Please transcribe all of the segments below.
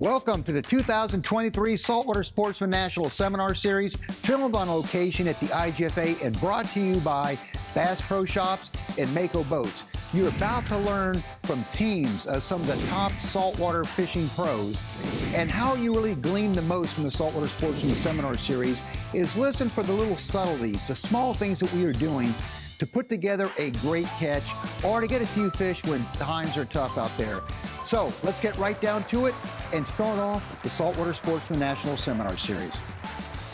Welcome to the 2023 Saltwater Sportsman National Seminar Series, filmed on location at the IGFA and brought to you by Bass Pro Shops and MAKO Boats. You're about to learn from teams of some of the top saltwater fishing pros, and how you really glean the most from the Saltwater Sportsman Seminar Series is listen for the little subtleties, the small things that we are doing to put together a great catch or to get a few fish when times are tough out there. So let's get right down to it and start off the Saltwater Sportsman National Seminar Series.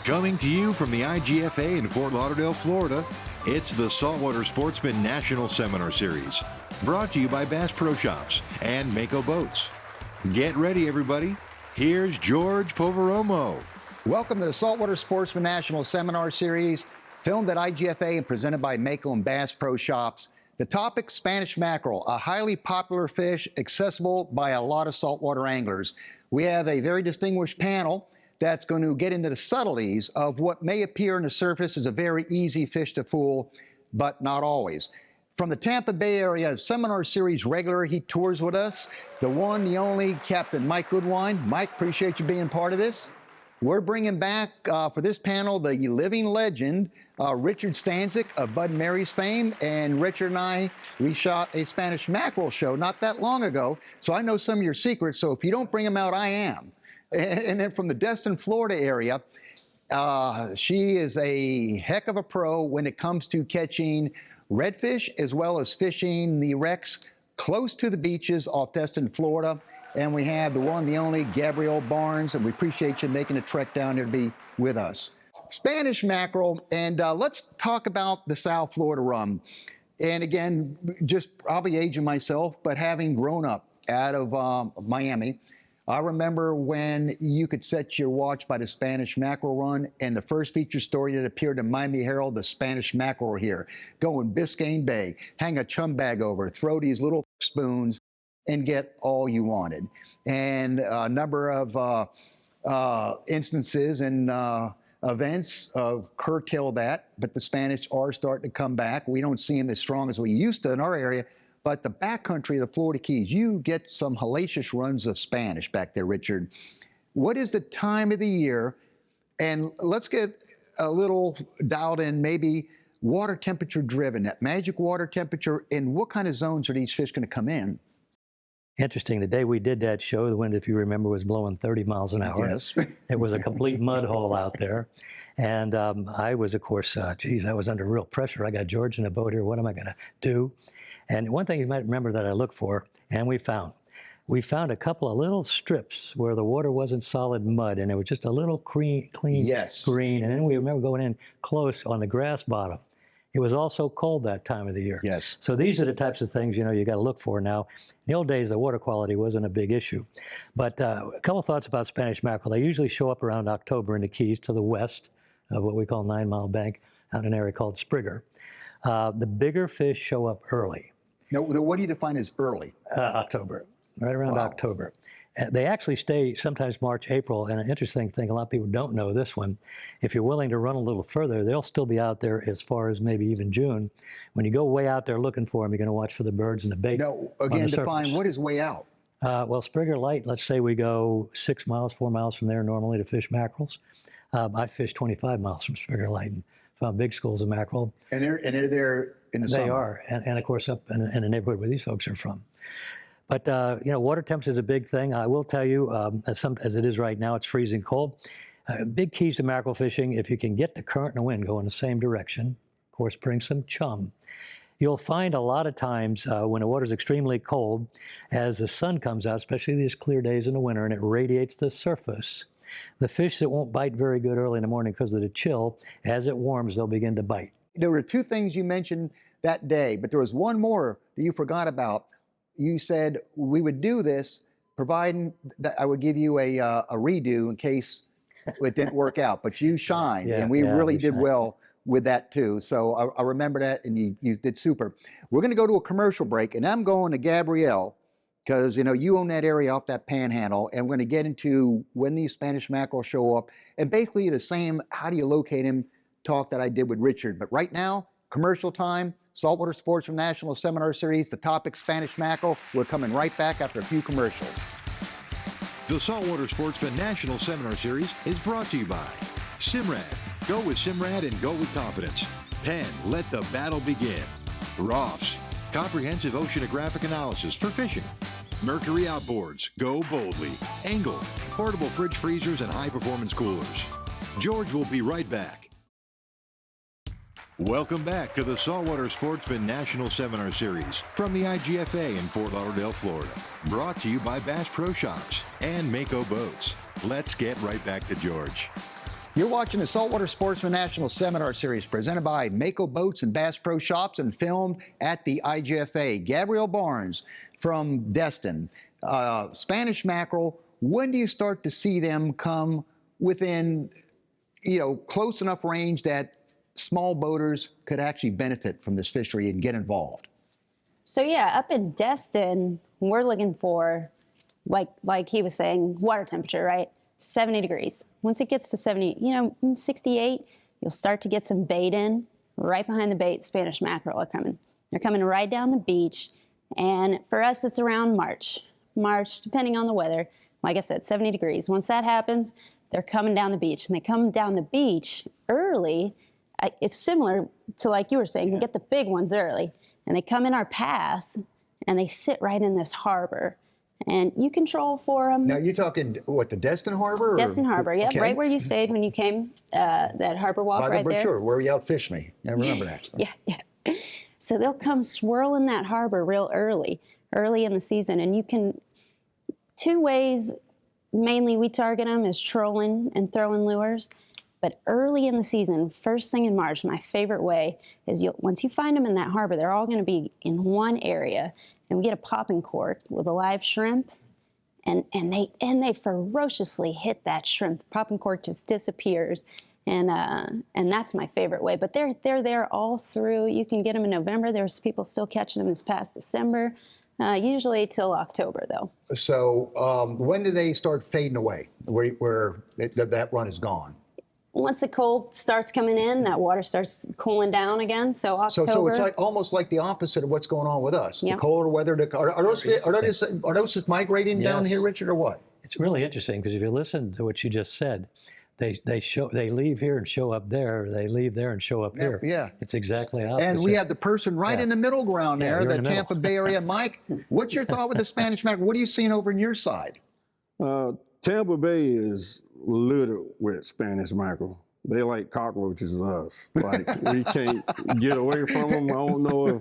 Coming to you from the IGFA in Fort Lauderdale, Florida, it's the Saltwater Sportsman National Seminar Series, brought to you by Bass Pro Shops and MAKO Boats. Get ready, everybody. Here's George Poveromo. Welcome to the Saltwater Sportsman National Seminar Series, filmed at IGFA and presented by MAKO and Bass Pro Shops. The topic, Spanish mackerel, a highly popular fish accessible by a lot of saltwater anglers. We have a very distinguished panel that's going to get into the subtleties of what may appear on the surface as a very easy fish to fool, but not always. From the Tampa Bay area seminar series regular, he tours with us, the one, the only, Captain Mike Goodwine. Mike, appreciate you being part of this. We're bringing back for this panel the living legend, Richard Stanczyk of Bud and Mary's fame. And Richard and I, we shot a Spanish mackerel show not that long ago, so I know some of your secrets. So if you don't bring them out, I am. And then from the Destin, Florida area, she is a heck of a pro when it comes to catching redfish as well as fishing the wrecks close to the beaches off Destin, Florida. And we have the one, the only, Gabrielle Barnes, and we appreciate you making the trek down there to be with us. Spanish mackerel, and let's talk about the South Florida rum. And again, just probably aging myself, but having grown up out of Miami, I remember when you could set your watch by the Spanish mackerel run, and the first feature story that appeared in Miami Herald, the Spanish mackerel here, go in Biscayne Bay, hang a chum bag over, throw these little spoons, and get all you wanted. And a number of instances and events curtail that, but the Spanish are starting to come back. We don't see them as strong as we used to in our area, but the backcountry of the Florida Keys, you get some hellacious runs of Spanish back there, Richard. What is the time of the year? And let's get a little dialed in, maybe water temperature driven, that magic water temperature, and what kind of zones are these fish going to come in? Interesting. The day we did that show, the wind, if you remember, was blowing 30 miles an hour. Yes. It was a complete mud hole out there. And I was, of course, I was under real pressure. I got George in the boat here. What am I going to do? And one thing you might remember that I looked for, and we found a couple of little strips where the water wasn't solid mud, and it was just a little clean Yes. green. And then we remember going in close on the grass bottom. It was also cold that time of the year. Yes. So these are the types of things, you got to look for now. In the old days, the water quality wasn't a big issue. But a couple of thoughts about Spanish mackerel. They usually show up around October in the Keys to the west of what we call 9 Mile Bank, out in an area called Sprigger. The bigger fish show up early. Now, what do you define as early? October, right around October. They actually stay sometimes March, April, and an interesting thing, a lot of people don't know this one. If you're willing to run a little further, they'll still be out there as far as maybe even June. When you go way out there looking for them, you're going to watch for the birds and the bait. No, again, define what is way out. Well, Sprigger Light, let's say we go 6 miles, 4 miles from there normally to fish mackerels. I fished 25 miles from Sprigger Light and found big schools of mackerel. And they're there in the summer. They are, and of course up in the neighborhood where these folks are from. But, water temperature is a big thing. I will tell you, as it is right now, it's freezing cold. Big keys to mackerel fishing, if you can get the current and the wind going the same direction, of course, bring some chum. You'll find a lot of times when the water's extremely cold, as the sun comes out, especially these clear days in the winter, and it radiates the surface, the fish that won't bite very good early in the morning because of the chill, as it warms, they'll begin to bite. There were two things you mentioned that day, but there was one more that you forgot about. You said we would do this, providing that I would give you a redo in case it didn't work out. But you shined, and we really did well with that too. So I remember that, and you did super. We're going to go to a commercial break, and I'm going to Gabrielle because you own that area off that panhandle, and we're going to get into when these Spanish mackerel show up, and basically the same how do you locate him talk that I did with Richard. But right now, commercial time. Saltwater Sportsman National Seminar Series, the topic Spanish mackerel. We're coming right back after a few commercials. The Saltwater Sportsman National Seminar Series is brought to you by SIMRAD. Go with SIMRAD and go with confidence. Penn, let the battle begin. Roffs, comprehensive oceanographic analysis for fishing. Mercury Outboards, go boldly. Engel, portable fridge freezers and high-performance coolers. George will be right back. Welcome back to the Saltwater Sportsman National Seminar Series from the IGFA in Fort Lauderdale, Florida. Brought to you by Bass Pro Shops and MAKO Boats. Let's get right back to George. You're watching the Saltwater Sportsman National Seminar Series presented by MAKO Boats and Bass Pro Shops and filmed at the IGFA. Gabrielle Barnes from Destin. Spanish mackerel, when do you start to see them come within, close enough range that small boaters could actually benefit from this fishery and get involved? So yeah, up in Destin, we're looking for, like he was saying, water temperature, right? 70 degrees. Once it gets to 70, 68, you'll start to get some bait in. Right behind the bait, Spanish mackerel are coming. They're coming right down the beach. And for us, it's around March, depending on the weather. Like I said, 70 degrees. Once that happens, they're coming down the beach. And they come down the beach early. It's similar to, like you were saying, you get the big ones early. And they come in our pass, and they sit right in this harbor. And you control for them. Now, you're talking, the Destin Harbor? Destin Harbor, yeah, okay. Right where you stayed when you came, that harbor walk right there. Sure, where you outfished me. I remember that. Yeah. So they'll come swirl in that harbor real early in the season. And you can, two ways mainly we target them is trolling and throwing lures. But early in the season, first thing in March, my favorite way is once you find them in that harbor, they're all going to be in one area, and we get a popping cork with a live shrimp, and they ferociously hit that shrimp. The popping cork just disappears, and that's my favorite way. But they're there all through. You can get them in November. There's people still catching them this past December, usually till October though. So when do they start fading away? Where that run is gone? Once the cold starts coming in, that water starts cooling down again. So October. So it's almost like the opposite of what's going on with us. Yep. The colder weather. Are those migrating down here, Richard, or what? It's really interesting because if you listen to what you just said, they leave here and show up there. They leave there and show up here. Yeah. It's exactly opposite. And we have the person right in the middle ground there, the Tampa Bay area. Mike, what's your thought with the Spanish mackerel? What are you seeing over on your side? Tampa Bay is littered with Spanish mackerel. They like cockroaches to us. Like, we can't get away from them. I don't know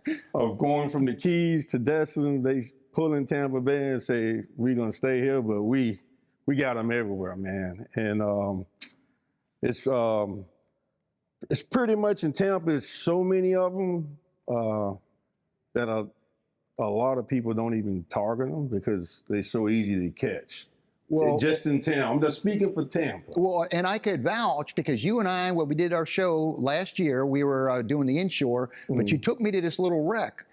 if going from the Keys to Destin, they pull in Tampa Bay and say, we're going to stay here, but we got them everywhere, man. And it's pretty much in Tampa, it's so many of them that a lot of people don't even target them because they're so easy to catch. Well, just in Tampa. I'm just speaking for Tampa. Well, and I could vouch because you and I, when we did our show last year, we were doing the inshore, but you took me to this little wreck,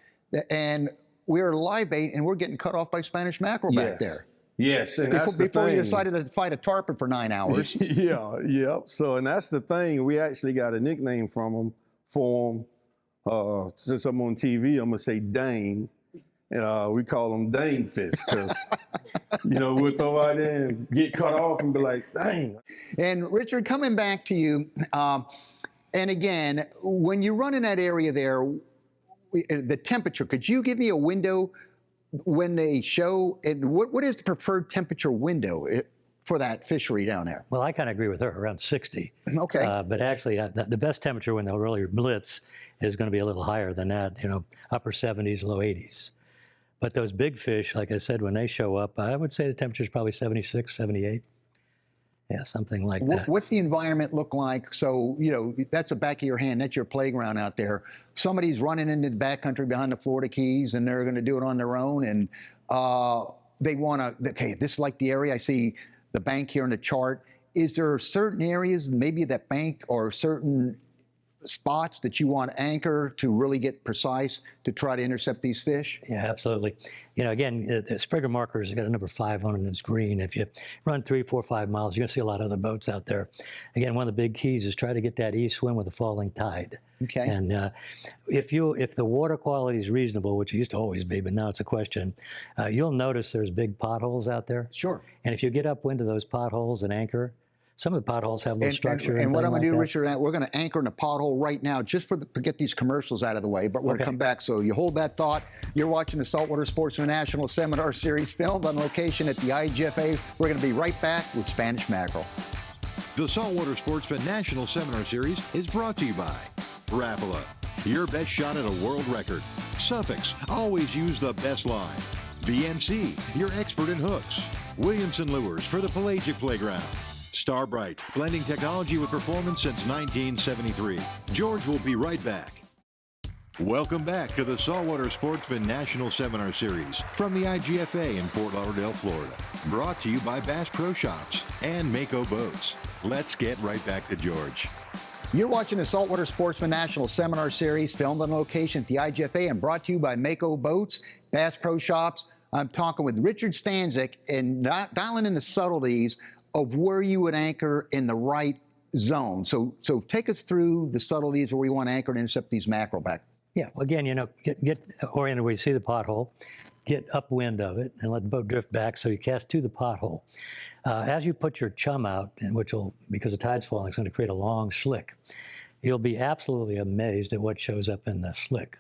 and we were live bait, and we're getting cut off by Spanish mackerel back there. Yes, and that's the thing. Before you decided to fight a tarpon for 9 hours. Yeah. So, and that's the thing. We actually got a nickname for them. Since I'm on TV, I'm gonna say Dane. We call them Dane fish because, we'll throw out there and get cut off and be like, dang. And Richard, coming back to you, and again, when you run in that area there, the temperature, could you give me a window when they show, and what is the preferred temperature window for that fishery down there? Well, I kind of agree with her, around 60. Okay. But actually, the best temperature when they'll really blitz is going to be a little higher than that, upper 70s, low 80s. But those big fish, like I said, when they show up, I would say the temperature is probably 76, 78. Yeah, something like that. What's the environment look like? So, that's the back of your hand. That's your playground out there. Somebody's running into the backcountry behind the Florida Keys, and they're going to do it on their own. And they want to, okay, this is like the area. I see the bank here in the chart. Is there certain areas, maybe that bank or certain spots that you want to anchor to really get precise to try to intercept these fish? Yeah, absolutely. Again, the Sprigger marker has got a number 5 on it, and it's green. If you run 3, 4, 5 miles, you're going to see a lot of other boats out there. Again, one of the big keys is try to get that east wind with a falling tide. Okay. And if the water quality is reasonable, which it used to always be, but now it's a question, you'll notice there's big potholes out there. Sure. And if you get upwind of those potholes and anchor, some of the potholes have a little structure. And what I'm going to do, like Richard, we're going to anchor in a pothole right now just to get these commercials out of the way, but we're going to come back. So you hold that thought. You're watching the Saltwater Sportsman National Seminar Series filmed on location at the IGFA. We're going to be right back with Spanish Mackerel. The Saltwater Sportsman National Seminar Series is brought to you by Rapala, your best shot at a world record. Suffix, always use the best line. VMC, your expert in hooks. Williamson Lures for the pelagic playground. Starbright, blending technology with performance since 1973. George will be right back. Welcome back to the Saltwater Sportsman National Seminar Series from the IGFA in Fort Lauderdale, Florida. Brought to you by Bass Pro Shops and MAKO Boats. Let's get right back to George. You're watching the Saltwater Sportsman National Seminar Series filmed on location at the IGFA and brought to you by MAKO Boats, Bass Pro Shops. I'm talking with Richard Stanczyk and dialing in the subtleties of where you would anchor in the right zone. So take us through the subtleties where we want to anchor and intercept these mackerel back. Yeah, well, again, get oriented where you see the pothole, get upwind of it, and let the boat drift back so you cast to the pothole. As you put your chum out, and because the tide's falling, it's going to create a long slick. You'll be absolutely amazed at what shows up in the slick.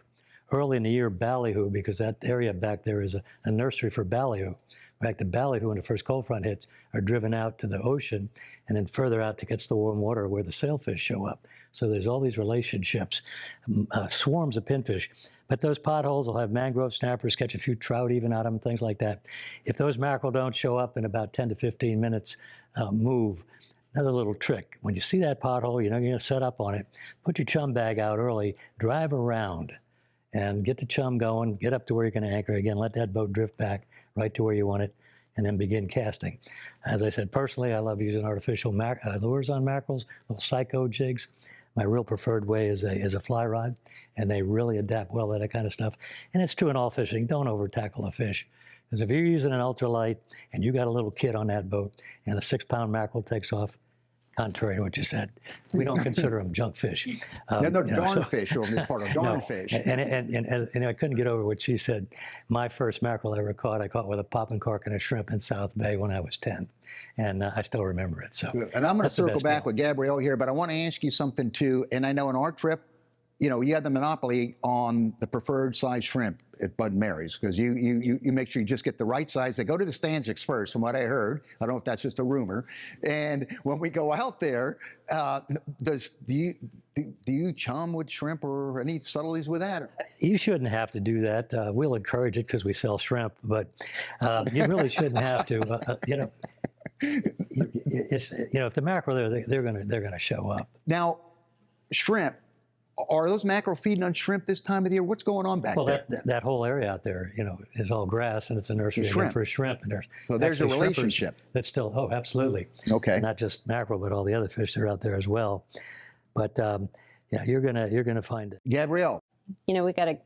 Early in the year, ballyhoo, because that area back there is a nursery for ballyhoo. In fact, the ballyhoo, when the first cold front hits, are driven out to the ocean and then further out to get to the warm water where the sailfish show up. So there's all these relationships, swarms of pinfish. But those potholes will have mangrove snappers, catch a few trout even out of them, things like that. If those mackerel don't show up in about 10 to 15 minutes, move. Another little trick, when you see that pothole, you're going to set up on it, put your chum bag out early, drive around, and get the chum going, get up to where you're going to anchor. Again, let that boat drift back right to where you want it, and then begin casting. As I said, personally, I love using artificial lures on mackerels, little psycho jigs. My real preferred way is a fly rod, and they really adapt well to that kind of stuff. And it's true in all fishing. Don't over tackle a fish. Because if you're using an ultralight and you got a little kid on that boat and a 6-pound mackerel takes off, contrary to what you said, we don't consider them junk fish. They're darn fish on this part of darn fish. And I couldn't get over what she said. My first mackerel I ever caught, I caught with a popping cork and a shrimp in South Bay when I was 10. And I still remember it. So, and I'm going to circle back with Gabrielle here, but I want to ask you something too. And I know on our trip, you had the monopoly on the preferred size shrimp at Bud and Mary's, because you make sure you just get the right size. They go to the Stanczyks first, from what I heard. I don't know if that's just a rumor. And when we go out there, do you chum with shrimp or any subtleties with that? You shouldn't have to do that. We'll encourage it because we sell shrimp, but you really shouldn't have to. If the mackerel they're gonna show up. Now, shrimp. Are those mackerel feeding on shrimp this time of the year? What's going on back there? Well, that whole area out there, is all grass, and it's a nursery for shrimp. And there's a relationship. That's still, absolutely. Okay. Not just mackerel, but all the other fish that are out there as well. But you're gonna find it. Gabrielle. We got a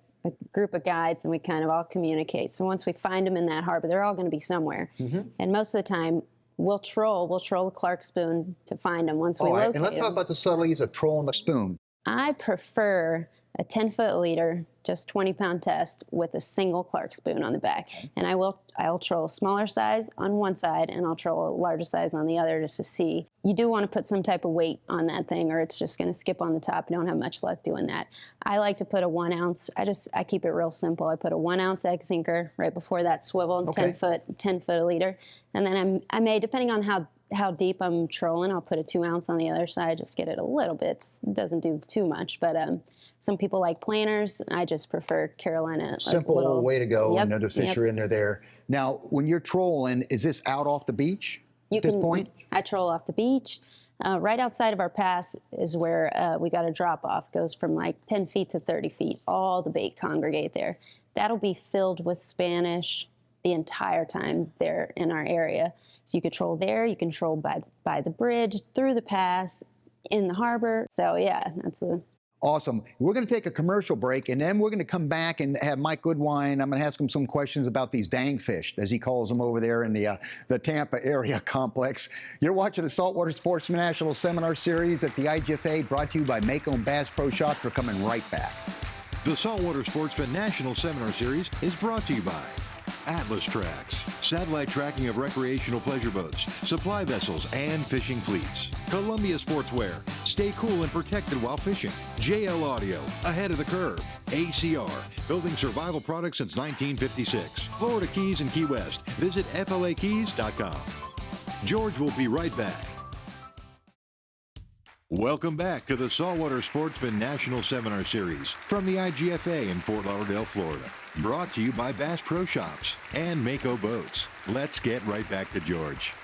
group of guides, and we kind of all communicate. So once we find them in that harbor, they're all going to be somewhere. Mm-hmm. And most of the time, we'll troll the Clark spoon to find them once we locate them. And let's talk about the subtleties of trolling the spoon. I prefer a 10-foot leader, just 20-pound test with a single Clark spoon on the back. And I'll troll a smaller size on one side, and I'll troll a larger size on the other just to see. You do want to put some type of weight on that thing, or it's just going to skip on the top. You don't have much luck doing that. I like to put a 1 ounce. I keep it real simple. I put a 1 ounce egg sinker right before that swivel, okay. 10 foot a leader. And then I may, depending on how deep I'm trolling, I'll put a 2 ounce on the other side, just get it a little bit. It doesn't do too much, but some people like planters. I just prefer Carolina. Simple way to go. Yep, The fish are in there. Now, when you're trolling, is this out off the beach at this point? I troll off the beach. Right outside of our pass is where we got a drop off. Goes from like 10 feet to 30 feet. All the bait congregate there. That'll be filled with Spanish the entire time they're in our area. So you could troll there, you can troll by the bridge, through the pass, in the harbor. So yeah, that's the Awesome. We're going to take a commercial break, and then we're going to come back and have Mike Goodwine. I'm going to ask him some questions about these dang fish, as he calls them over there in the Tampa area complex. You're watching the Saltwater Sportsman National Seminar Series at the IGFA, brought to you by MAKO and Bass Pro Shops. We're coming right back. The Saltwater Sportsman National Seminar Series is brought to you by Atlas Trax, satellite tracking of recreational pleasure boats, supply vessels, and fishing fleets. Columbia Sportswear, stay cool and protected while fishing. JL Audio, ahead of the curve. ACR, building survival products since 1956. Florida Keys and Key West, visit flakeys.com. George will be right back. Welcome back to the Saltwater Sportsman National Seminar Series from the IGFA in Fort Lauderdale, Florida. Brought to you by Bass Pro Shops and MAKO Boats. Let's get right back to George.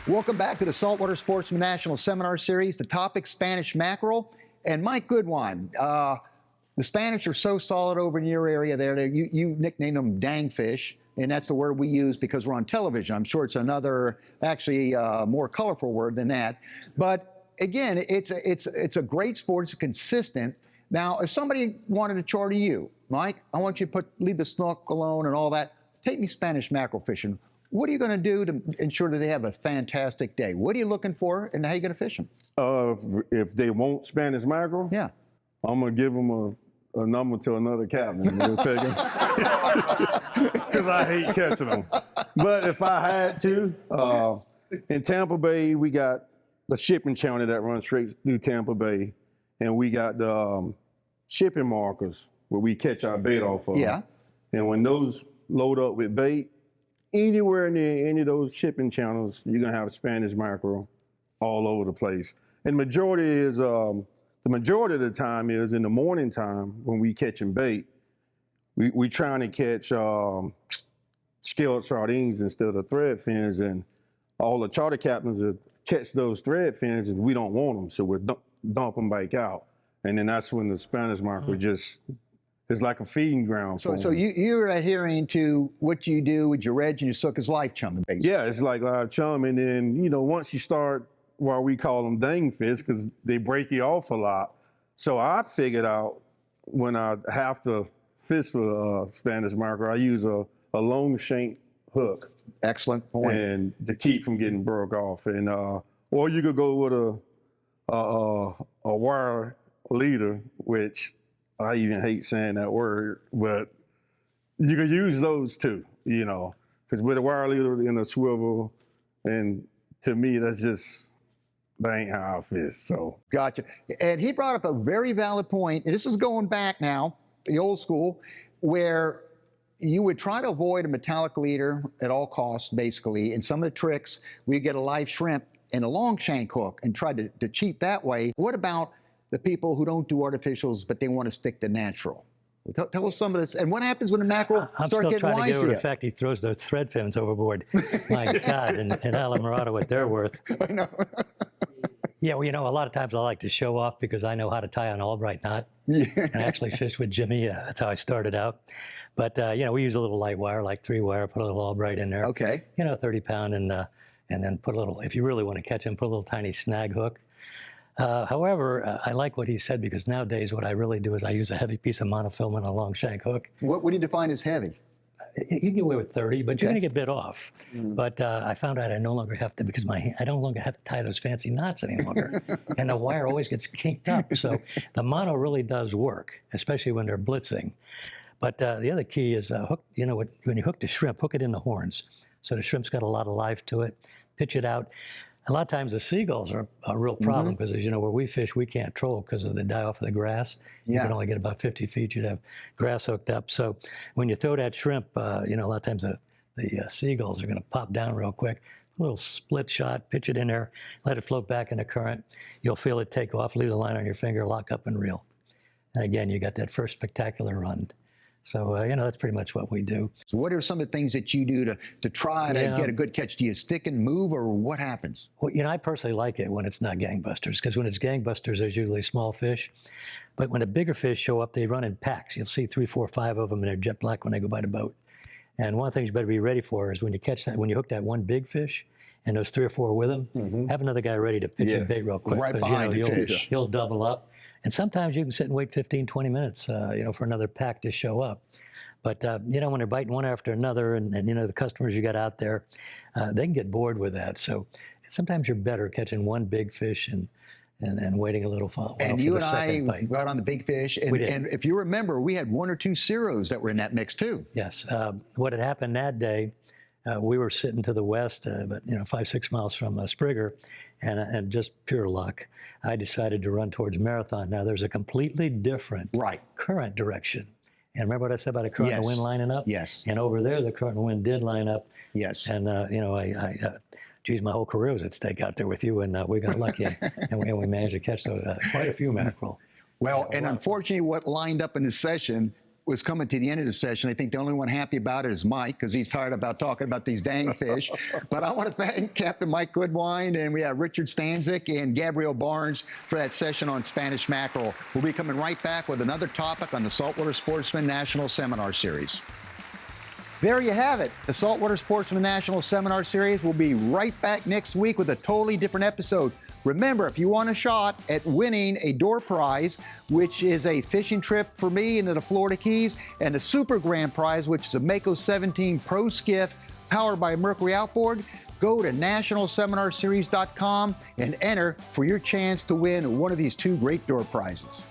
Welcome back to the Saltwater Sportsman National Seminar Series. The topic, Spanish mackerel. And Mike Goodwine, the Spanish are so solid over in your area there. You nicknamed them dang fish, and that's the word we use because we're on television. I'm sure it's another, actually more colorful word than that. But again, it's a great sport. It's consistent. Now, if somebody wanted to charter you, Mike, I want you to leave the snook alone and all that. Take me Spanish mackerel fishing. What are you going to do to ensure that they have a fantastic day? What are you looking for, and how are you going to fish them? If they want Spanish mackerel, Yeah. I'm going to give them a number to another captain. We'll take them. Because I hate catching them. But if I had to, in Tampa Bay, we got the shipping channel that runs straight through Tampa Bay. And we got the shipping markers where we catch our bait off of. Yeah. And when those load up with bait, anywhere near any of those shipping channels, you're going to have Spanish mackerel all over the place. And the majority of the time is in the morning time when we catching bait. We trying to catch scaled sardines instead of thread fins, and all the charter captains will catch those thread fins, and we don't want them, so we're dump them back out. And then that's when the Spanish mackerel just is like a feeding ground for them. So you're adhering to what you do with your reg and your suck as life chumming, basically. Yeah, it's like live chum. And then, once you start, well, we call them dang fish because they break you off a lot. So I figured out when I have to fish for Spanish mackerel, I use a long shank hook. Excellent point. And to keep from getting broke off. And or you could go with a wire leader, which I even hate saying that word, but you can use those too, because with a wire leader and a swivel, and to me, that ain't how I fish, so. Gotcha. And he brought up a very valid point, and this is going back now, the old school, where you would try to avoid a metallic leader at all costs, basically. And some of the tricks, we get a live shrimp and a long shank hook and try to cheat that way. What about the people who don't do artificials, but they want to stick to natural? Tell us some of this. And what happens when the mackerel start getting wise to you? I'm still trying to get over the fact he throws those thread fins overboard. My God, in Alamorado, what they're worth. I know. Yeah, well, a lot of times I like to show off because I know how to tie an Albright knot. Yeah. And I actually fished with Jimmy. That's how I started out. But, we use a little light wire, like 3-wire, put a little Albright in there. Okay. 30-pound, and then put a little, if you really want to catch him, put a little tiny snag hook. However, I like what he said, because nowadays what I really do is I use a heavy piece of monofilament on a long shank hook. What do you define as heavy? You can get away with 30, but you're Okay. going to get bit off. But I found out I no longer have to, because I no longer have to tie those fancy knots any longer. And the wire always gets kinked up. So the mono really does work, especially when they're blitzing. But the other key is hook. When you hook the shrimp, hook it in the horns. So the shrimp's got a lot of life to it. Pitch it out. A lot of times the seagulls are a real problem, because as you know, where we fish, we can't troll because of the die off of the grass. You can only get about 50 feet. You'd have grass hooked up. So when you throw that shrimp, a lot of times the seagulls are going to pop down real quick. A little split shot, pitch it in there, let it float back in the current. You'll feel it take off, leave the line on your finger, lock up and reel. And again, you got that first spectacular run. So, that's pretty much what we do. So what are some of the things that you do to try to get a good catch? Do you stick and move, or what happens? Well, I personally like it when it's not gangbusters, because when it's gangbusters, there's usually small fish. But when the bigger fish show up, they run in packs. You'll see 3, 4, 5 of them, and they're jet black when they go by the boat. And one of the things you better be ready for is when you hook that one big fish, and those 3 or 4 with them, have another guy ready to pitch your bait real quick. Right behind the fish. He'll double up. And sometimes you can sit and wait 15, 20 minutes, for another pack to show up. But, when they're biting one after another and the customers you got out there, they can get bored with that. So sometimes you're better catching one big fish and waiting a little while And for you the and I second bite. got on the big fish. We did. And if you remember, we had 1 or 2 Ceros that were in that mix too. Yes. What had happened that day, we were sitting to the west, but 5, 6 miles from Sprigger, and just pure luck, I decided to run towards Marathon. Now there's a completely different current direction. And remember what I said about a current and wind lining up? Yes. And over there, the current and wind did line up. Yes. And geez, my whole career was at stake out there with you, and we got lucky, and we managed to catch quite a few mackerel. Well, and unfortunately, what lined up in this session was coming to the end of the session. I think the only one happy about it is Mike, because he's tired about talking about these dang fish. But I want to thank Captain Mike Goodwine, and we have Richard Stanczyk and Gabrielle Barnes for that session on Spanish mackerel. We'll be coming right back with another topic on the Saltwater Sportsman National Seminar Series. There you have it. The Saltwater Sportsman National Seminar Series will be right back next week with a totally different episode. Remember, if you want a shot at winning a door prize, which is a fishing trip for me into the Florida Keys, and a super grand prize, which is a MAKO 17 Pro Skiff powered by Mercury Outboard, go to nationalseminarseries.com and enter for your chance to win one of these 2 great door prizes.